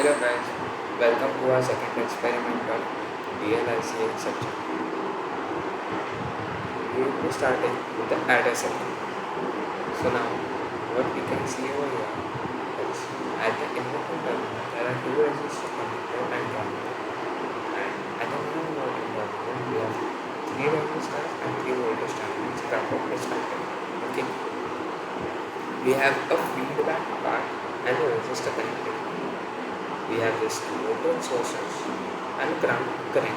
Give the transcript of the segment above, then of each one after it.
Hello guys, welcome to our second experiment on DLICA subject. We will be starting with the adder circuit. So now, what we can see over here is at the inverter terminal there are two resistors connected and grounded, and at the non-inverting terminal we have three resistors and three voltage terminals grounded respectively. Okay, we have a feedback part and a resistor connected. We have this voltage sources and ground current.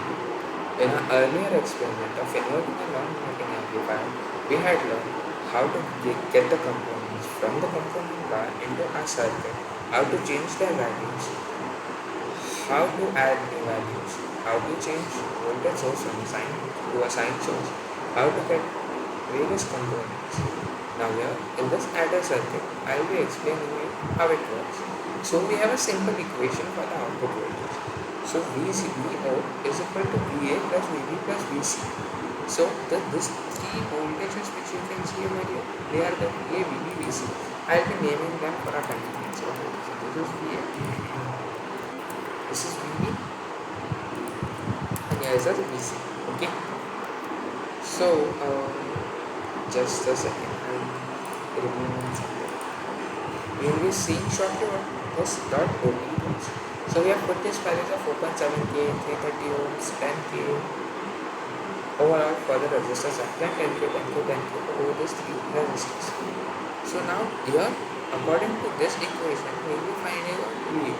In our earlier experiment of inverting a non-inverting amplifier, we had learned how to get the components from the component bar into our circuit, how to change their values, how to add new values, how to change voltage source from sine to a sine source, how to get various components. Now here, in this adder circuit, I will be explaining you how it works. So we have a simple equation for the output voltage. So VO is equal to VA plus VB plus VC. So these three voltages which you can see over here, they are the VA, VB, VC. I will be naming them for our convenience. So this is VA, this is VB, and here is a VC. Okay. So just a second, I will remove something. We will be seeing shortly what this dot OD is. So we have put this values of 4.7K, 330 ohms, 10K. Overall for the resistors are 10K, 10K, 10K over these three resistors. So now here, according to this equation, we will be finding out VA.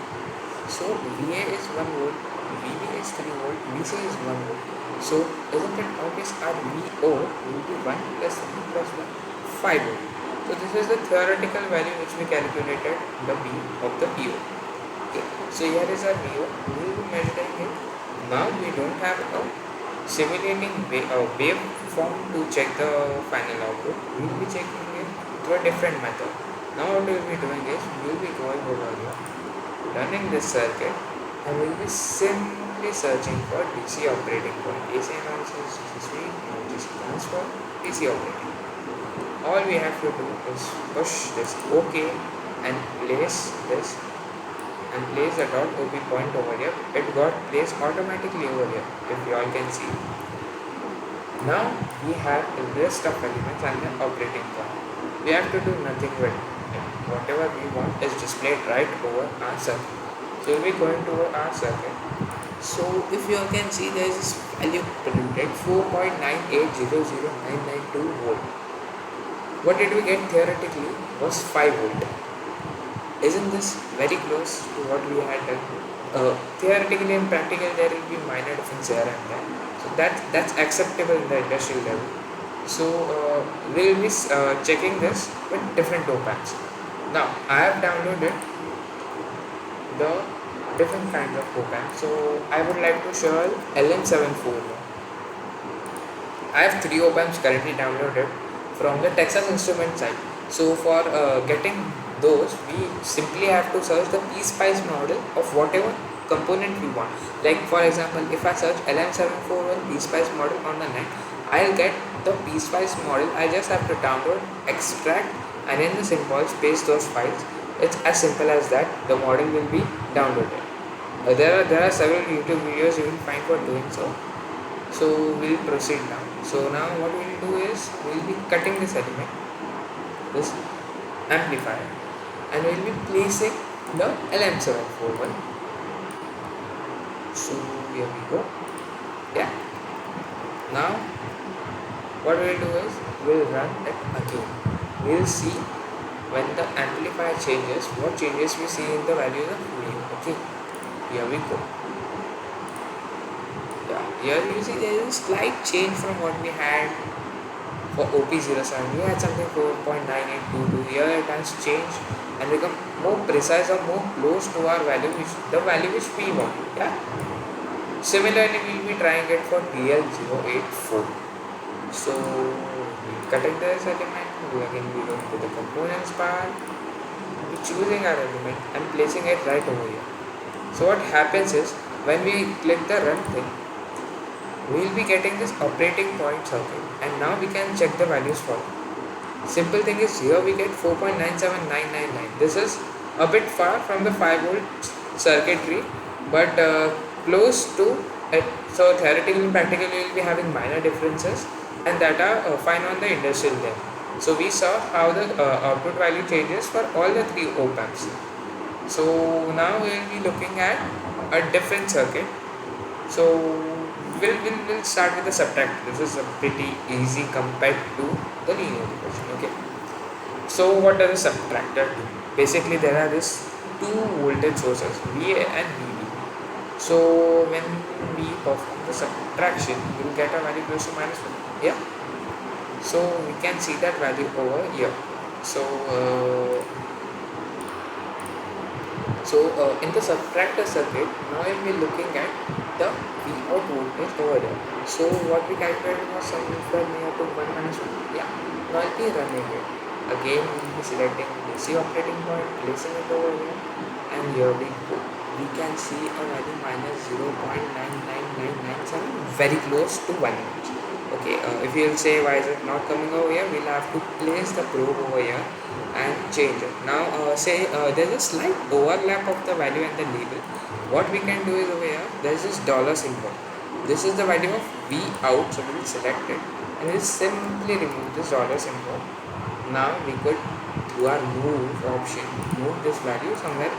So VA is 1 volt, VB is 3 volt, VC is 1 volt. So isn't it obvious our VO will be 1 plus 3 plus 1, 5 volt. So this is the theoretical value which we calculated the V of the PO. Okay. So here is our VO. We will be measuring it. Now we don't have a simulating wave form to check the final output. We will be checking it through a different method. Now what we will be doing is we will be going over here, running this circuit, and we will be simply searching for DC operating point. AC analysis, DC sweep, DC transfer, DC operating. All we have to do is push this OK and place this and place the dot OP point over here. It got placed automatically over here, if you all can see. Now we have the list of elements and the operating point. We have to do nothing with it. Whatever we want is displayed right over our circuit. So we'll be going to our circuit. So if you all can see, there is this value printed 4.9800992 volt. What did we get theoretically was 5 volt. Isn't this very close to what we had done? Theoretically and practically there will be minor difference here and there. So that's acceptable in the industrial level. So we will be checking this with different op-amps. Now I have downloaded the different kinds of op-amps. So I would like to show LM741. I have 3 op-amps currently downloaded from the Texas Instruments site. So for getting those, we simply have to search the PSpice model of whatever component we want. Like for example, if I search LM741 PSpice model on the net, I'll get the PSpice model. I just have to download, extract, and in the symbols paste those files. It's as simple as that. The model will be downloaded. There are several YouTube videos you will find for doing so. So we'll proceed now. So now what we'll do is we'll be cutting this element, this amplifier, and we'll be placing the LM741. So here we go. Yeah. Now what we'll do is we'll run it again. We'll see when the amplifier changes, what changes we see in the values of VA. Okay. Here we go. Here you see there is a slight change from what we had for OP07. We had something 4.9822. Here it has changed and become more precise or more close to our value, the value which we want. Yeah. Similarly, we will be trying it for DL084. So cutting this element, we again be going to the components part, we're choosing our element and placing it right over here. So what happens is when we click the run thing, we will be getting this operating point circuit, and now we can check the values for it. Simple thing is here we get 4.97999. This is a bit far from the 5 volt circuitry, but close to it. So theoretically and practically we will be having minor differences, and that are fine on the industrial level. So we saw how the output value changes for all the three op amps. So now we will be looking at a different circuit. So we'll start with the subtract. This is a pretty easy compared to the linear equation. Okay. So what does a subtractor do? Basically there are these two voltage sources, VA and VB. So when we perform the subtraction, we will get a value close to -1. Yeah. So we can see that value over here. So in the subtractor circuit, now we'll be looking at the Vout voltage over there. So what we calculated was something from near to 1 minus 1. Yeah. Now I'll be running it. Again, we'll be selecting DC operating point, placing it over here, and here we go. We can see a value minus 0.99997, very close to 1 inch. Okay, if you'll say why is it not coming over here, we'll have to place the probe over here and change it. Now there's a slight overlap of the value and the label. What we can do is over here, there's this dollar symbol. This is the value of V out, so we'll select it and we'll simply remove this dollar symbol. Now we could, through our move option, move this value somewhere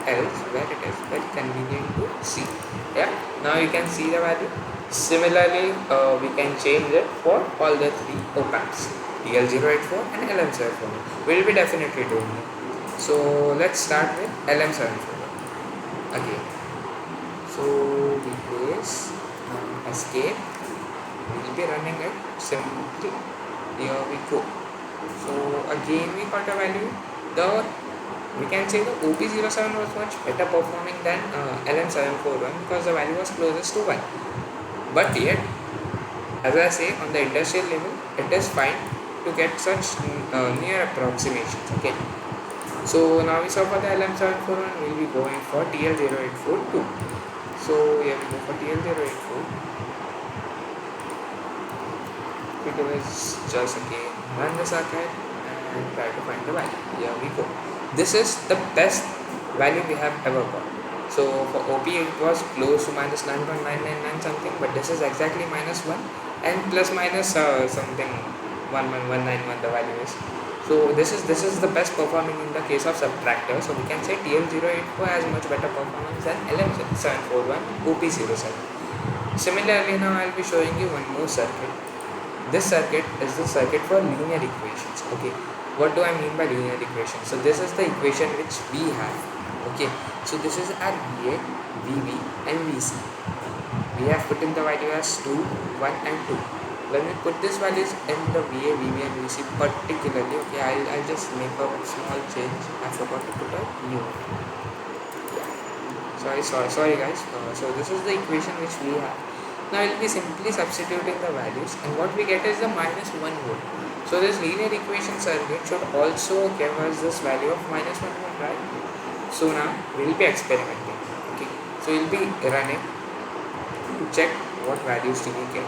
else where it is very convenient to see. Yeah, now you can see the value. Similarly, we can change it for all the three op amps, TL084 and LM741. We'll be definitely doing it. So let's start with LM741 again. So we place escape. We'll be running it simply. Here we go. So again we got a value. We can say the OP07 was much better performing than LM741 because the value was closest to 1. But yet, as I say, on the industrial level, it is fine to get such near approximations. Okay. So now we saw for the LM741, we will be going for TL084 too. So here we go for TL084. We do is just again run the circuit and try to find the value. Here we go. This is the best value we have ever got. So for OP it was close to minus 9.999 something, but this is exactly minus 1 and plus minus something 1191 the value is. So this is the best performing in the case of subtractor. So we can say TL084 has much better performance than LM741 OP07. Similarly, now I'll be showing you one more circuit. This circuit is the circuit for linear equations. Okay, what do I mean by linear equations? So this is the equation which we have. Okay, so this is our VA, VB and VC. We have put in the value as 2, 1 and 2. When we put these values in the VA, VB and VC particularly, okay, I'll just make a small change. I forgot to put a new. Sorry guys. So this is the equation which we have. Now we'll be simply substituting the values and what we get is the minus 1 volt. So this linear equation circuit should also give us this value of minus 1 volt, right? So now we'll be experimenting. Okay, so we'll be running to check what values do we get.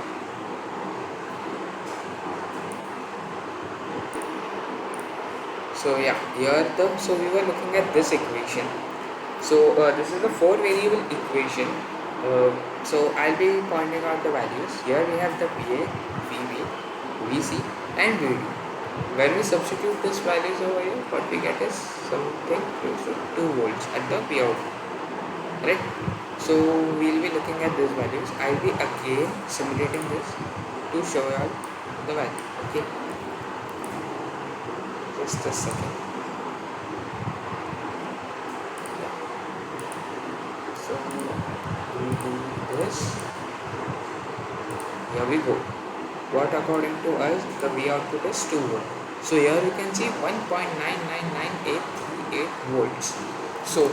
So yeah, so we were looking at this equation. So this is the 4 variable equation. So I'll be pointing out the values. Here we have the VA, VB, VC and VD. When we substitute these values over here, what we get is something close to 2 volts at the Vout. Right? So we'll be looking at these values. I'll be again simulating this to show you all the value. Okay. Just a second. So we do this. Here we go. What according to us the V output is 2 volt. So here you can see 1.999838 volts. So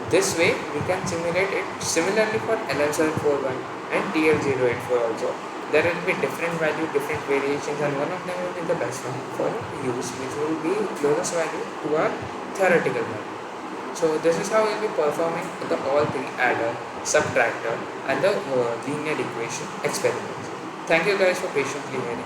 this way we can simulate it similarly for LM741 and TL084 also. There will be different value, different variations and one of them will be the best one for use, which will be closest value to our theoretical value. So this is how we will be performing the all three adder, subtractor and the linear equation experiments. Thank you guys for patiently hearing me.